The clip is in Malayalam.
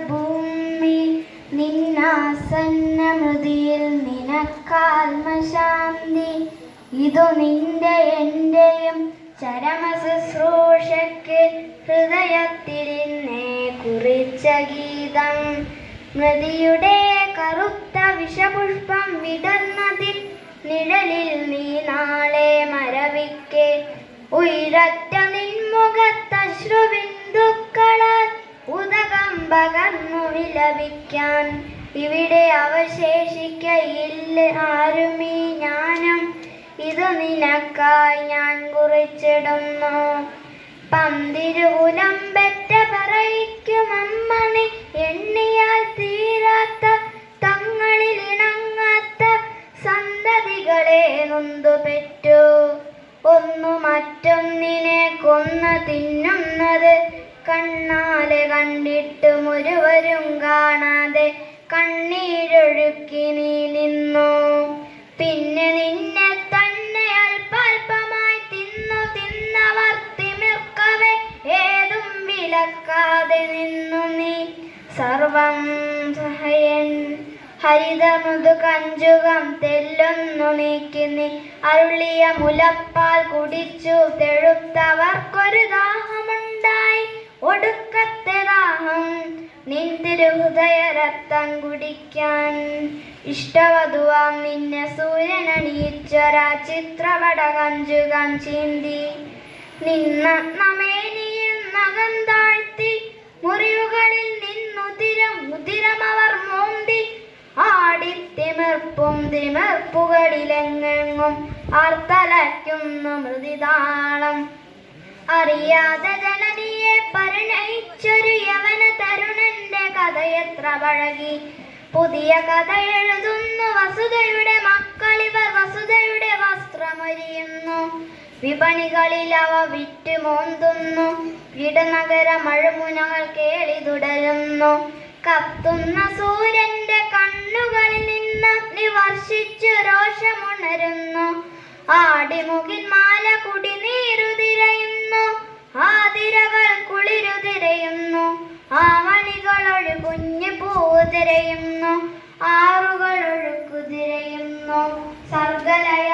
ഭൂമി നിന്നാസന്നമൃതിയിൽ നിനക്കാത്മശാന്തി. ഇതു നിന്റെ എന്റെയും ചരമ ശുശ്രൂഷയ്ക്ക് ഹൃദയത്തിലിന്നെ കുറിച്ച ഗീതം. മൃതിയുടെ കറുത്ത വിഷപുഷ്പം വിടർന്നതിൽ നിഴലിൽ നീ നാളെ മരവിക്കെ ഉയരറ്റ നിൻമുഖത്തശ്രുബിന്ദുക്കളാൽ ഉദകം പകർന്നു വിലപിക്കാൻ. ഇവിടെ അവശേഷിക്കയില്ല ആരുമീ ജ്ഞാനം, ഇതു നിനക്കായി ഞാൻ കുറിച്ചിടുന്നു. പന്തിരുകുലം പെറ്റ പറയിക്കുമമ്മ നീ എണ്ണിയാൽ തീരാത്ത തങ്ങളിൽ ഇണങ്ങാത്ത സന്തതികളെ നൊന്തു പെറ്റു. ഒന്നു മറ്റൊന്നിനെ കൊന്നു തിന്നുന്നത് കണ്ണാലെ കണ്ടിട്ടും ഒരുവരും കാണാതെ കണ്ണീരൊഴുക്കി നീ നിന്നു. പിന്നെ നിന്നെ തന്നെ അല്പാൽപമായി തിന്നവർ തിമിർക്കവെ ഏതും വിലക്കാതെ നിന്നു നീ. സർവം സഹയൻ ഹരിതമൃദു കഞ്ചുകം തെല്ലൊന്നു നീക്കി നീ അരുളിയ മുലപ്പാൽ കുടിച്ചു തെഴുത്തവർക്കൊരു ദാഹമുണ്ടായി, ഒടുക്കത്തെ ദാഹം നിൻ തിരുഹൃദയ രക്തം കുടിക്കാൻ. ഇഷ്ടവധുവാം നിന്നെ സൂര്യനണിയിച്ചൊരാ ചിത്രപട കഞ്ചുകം ചീന്തി നിന്നമേനിയിൽ നഖം താഴ്ത്തി മുറിവുകളിൽ നിന്നുതിരമവർ മോന്തി ആടിത്തിമിർപ്പും തിമിർപ്പുകളിലെങ്ങെങ്ങും ആർത്തലയ്ക്കുന്നു മൃതിതാളം. അറിയാതെ ജനനിയെ പരിണയിച്ചൊരു യവന തരുണന്റെ കഥയെത്ര പഴകി. പുതിയ കഥ എഴുതുന്നു വസുധയുടെ മക്കളിവർ, വസുധയുടെ വസ്ത്രമൊരിയുന്നു. വിപണികളിൽ അവ വിറ്റ് മോന്തുന്നു, ഇടനഗര മഴമുനകൾ കേളി തുടരുന്നു. കത്തുന്ന സൂര്യന്റെ കണ്ണുകളിൽ നിന്ന് നിവർഷിച്ചു രോഷമുണരുന്നു. ആടിമുകിൽ മാല കുടിനീരുതിരയുന്നു, ആതിരകൾ കുളിരുതിരയുന്നു. ആമണികളൊഴു കുഞ്ഞു പൂതിരയുന്നു, ആറുകളൊഴുക്കുതിരയുന്നു. സർഗലയ